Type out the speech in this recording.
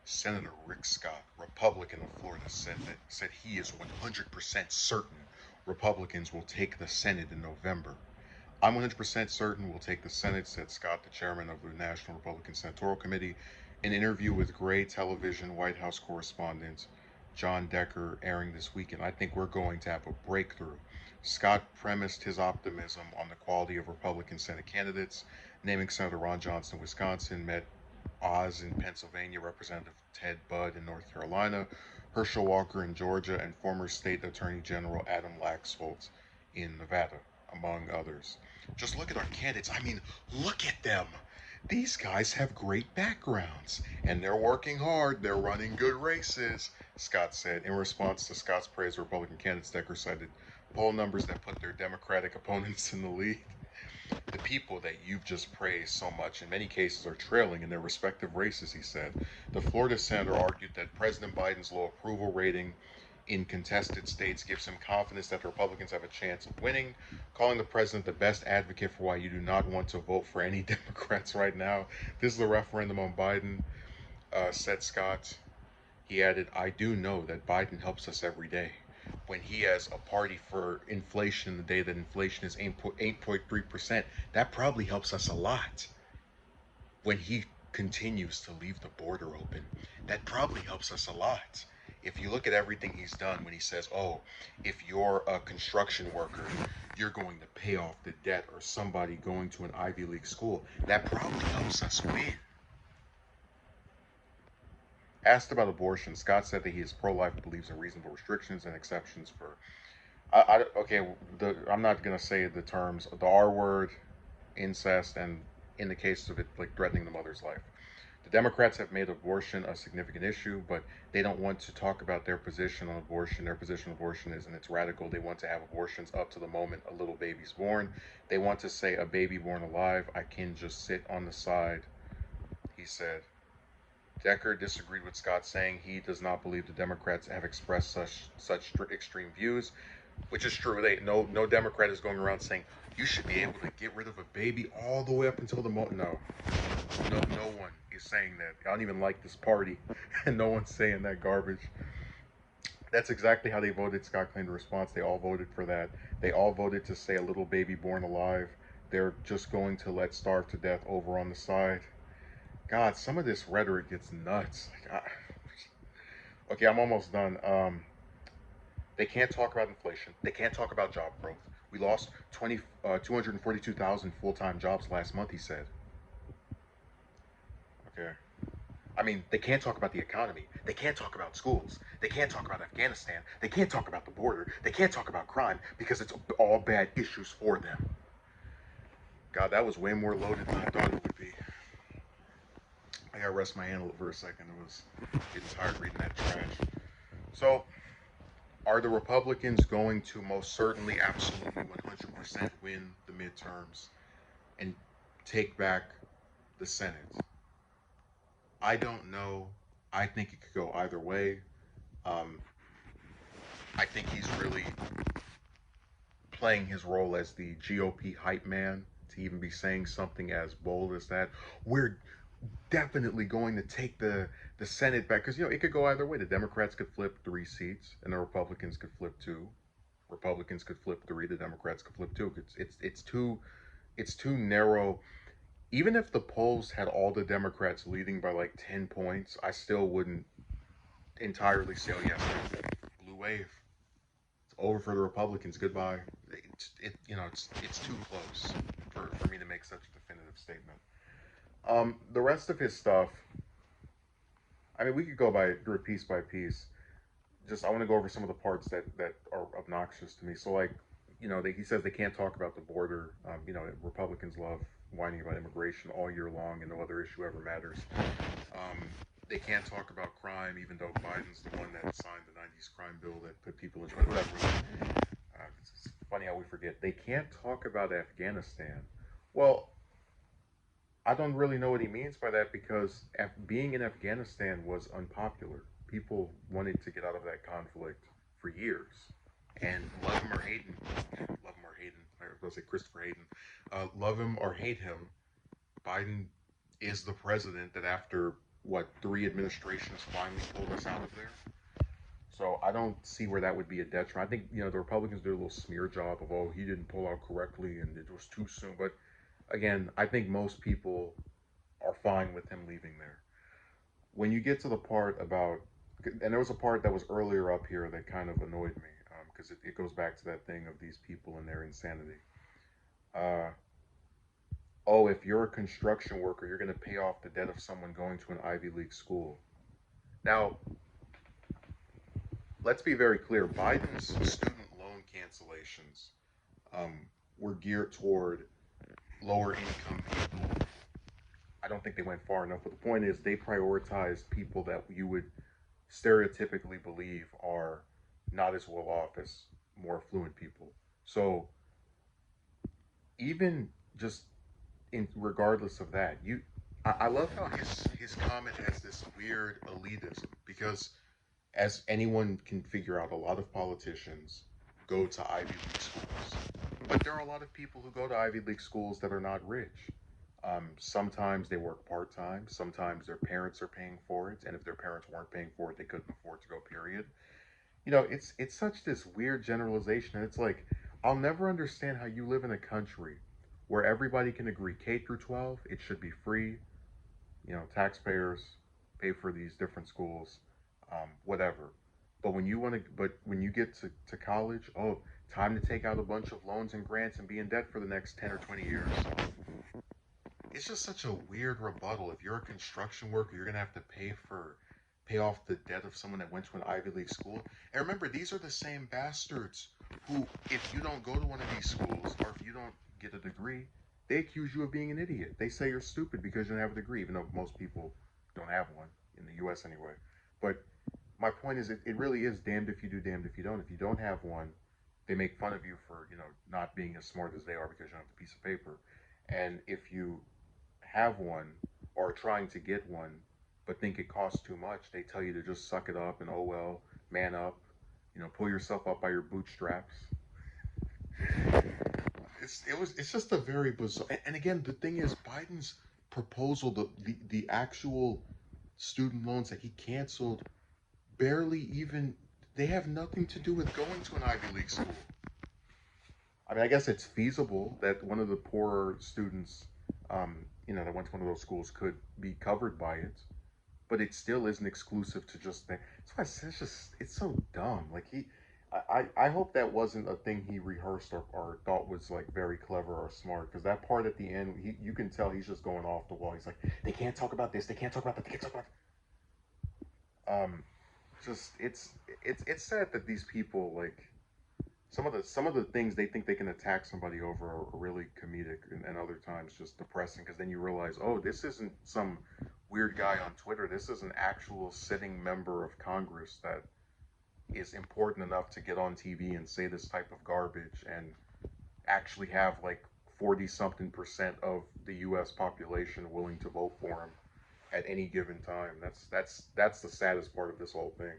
Senator Rick Scott, Republican of Florida, said he is 100% certain Republicans will take the Senate in November. I'm 100% certain we'll take the Senate, said Scott, the chairman of the National Republican Senatorial Committee, in an interview with Gray Television White House correspondent John Decker airing this weekend. I think we're going to have a breakthrough. Scott premised his optimism on the quality of Republican Senate candidates, naming Senator Ron Johnson of Wisconsin, met Oz in Pennsylvania, Representative Ted Budd in North Carolina, Herschel Walker in Georgia, and former State Attorney General Adam Laxalt in Nevada, among others. Just look at our candidates. I mean, look at them. These guys have great backgrounds, and they're working hard. They're running good races, Scott said. In response to Scott's praise of Republican candidates, Decker cited poll numbers that put their Democratic opponents in the lead. The people that you've just praised so much in many cases are trailing in their respective races, he said. The Florida senator argued that President Biden's low approval rating in contested states gives him confidence that the Republicans have a chance of winning, calling the president the best advocate for why you do not want to vote for any Democrats right now. This is a referendum on Biden, said Scott. He added, I do know that Biden helps us every day. When he has a party for inflation the day that inflation is 8.3%, that probably helps us a lot. When he continues to leave the border open, that probably helps us a lot. If you look at everything he's done when he says, oh, if you're a construction worker, you're going to pay off the debt or somebody going to an Ivy League school, that probably helps us win. Asked about abortion, Scott said that he is pro-life and believes in reasonable restrictions and exceptions for. Okay, I'm not gonna say the terms, the R word, incest, and in the case of it, like threatening the mother's life. The Democrats have made abortion a significant issue, but they don't want to talk about their position on abortion. Their position on abortion is, and it's radical. They want to have abortions up to the moment a little baby's born. They want to say a baby born alive, I can just sit on the side, he said. Decker disagreed with Scott, saying he does not believe the Democrats have expressed such extreme views, which is true. No Democrat is going around saying you should be able to get rid of a baby all the way up until the moment. No one is saying that. I don't even like this party, and no one's saying that garbage. That's exactly how they voted. Scott claimed in response. They all voted for that. They all voted to say a little baby born alive. They're just going to let starve to death over on the side. God, some of this rhetoric gets nuts. Okay, I'm almost done. They can't talk about inflation. They can't talk about job growth. We lost 242,000 full-time jobs last month, he said. Okay. I mean, they can't talk about the economy. They can't talk about schools. They can't talk about Afghanistan. They can't talk about the border. They can't talk about crime because it's all bad issues for them. God, that was way more loaded than I thought it would be. I gotta rest my hand for a second. It was getting tired reading that trash. So, are the Republicans going to most certainly, absolutely, 100% win the midterms and take back the Senate? I don't know. I think it could go either way. Um, I think he's really playing his role as the GOP hype man to even be saying something as bold as that. We're definitely going to take the Senate back because it could go either way. The Democrats could flip 3 seats, and the Republicans could flip 2. Republicans could flip 3. The Democrats could flip 2. It's too narrow. Even if the polls had all the Democrats leading by like 10 points, I still wouldn't entirely say, "Oh yes, blue wave. It's over for the Republicans. Goodbye." It's too close for me to make such a definitive statement. The rest of his stuff, I mean, we could go through it piece by piece. Just I want to go over some of the parts that are obnoxious to me. So like, he says they can't talk about the border. Republicans love whining about immigration all year long, and no other issue ever matters. Um, they can't talk about crime, even though Biden's the one that signed the '90s crime bill that put people in jail. Whatever. It's funny how we forget. They can't talk about Afghanistan. Well, I don't really know what he means by that because being in Afghanistan was unpopular. People wanted to get out of that conflict for years. And love him or hate him, love him or hate him, I was going to say Christopher Hayden, love him or hate him, Biden is the president that after what, 3 administrations finally pulled us out of there. So I don't see where that would be a detriment. I think, the Republicans did a little smear job of, oh, he didn't pull out correctly and it was too soon. But again, I think most people are fine with him leaving there. When you get to the part about, and there was a part that was earlier up here that kind of annoyed me, because it goes back to that thing of these people and their insanity. Uh, oh, if you're a construction worker, you're going to pay off the debt of someone going to an Ivy League school. Now, let's be very clear. Biden's student loan cancellations um, were geared toward lower income people. I don't think they went far enough, but the point is they prioritized people that you would stereotypically believe are not as well off as more affluent people. So even just in regardless of that, I love how his comment has this weird elitism because as anyone can figure out, a lot of politicians go to Ivy League schools. But there are a lot of people who go to Ivy League schools that are not rich. Sometimes they work part time. Sometimes their parents are paying for it, and if their parents weren't paying for it, they couldn't afford to go. Period. It's such this weird generalization, and it's like I'll never understand how you live in a country where everybody can agree K through 12 it should be free. Taxpayers pay for these different schools, whatever. But when you get to college, oh, time to take out a bunch of loans and grants and be in debt for the next 10 or 20 years. It's just such a weird rebuttal. If you're a construction worker, you're gonna have to pay off the debt of someone that went to an Ivy League school. And remember, these are the same bastards who, if you don't go to one of these schools or if you don't get a degree, they accuse you of being an idiot. They say you're stupid because you don't have a degree, even though most people don't have one in the U.S. anyway. But my point is, it really is damned if you do, damned if you don't. If you don't have one, they make fun of you for not being as smart as they are because you don't have the piece of paper. And if you have one or are trying to get one but think it costs too much, they tell you to just suck it up and oh well, man up, pull yourself up by your bootstraps. It's just a very bizarre. And again, the thing is, Biden's proposal, the actual student loans that he canceled, barely even they have nothing to do with going to an Ivy League school. I mean, I guess it's feasible that one of the poorer students, that went to one of those schools could be covered by it, but it still isn't exclusive to just that. It's so dumb. Like I hope that wasn't a thing he rehearsed or thought was like very clever or smart because that part at the end, you can tell he's just going off the wall. He's like, they can't talk about this, they can't talk about that, they can't talk about. Um, just it's sad that these people like some of the things they think they can attack somebody over are really comedic and other times just depressing because then you realize, oh, this isn't some weird guy on Twitter. This is an actual sitting member of Congress that is important enough to get on TV and say this type of garbage and actually have like 40 something percent of the US population willing to vote for him at any given time. That's the saddest part of this whole thing.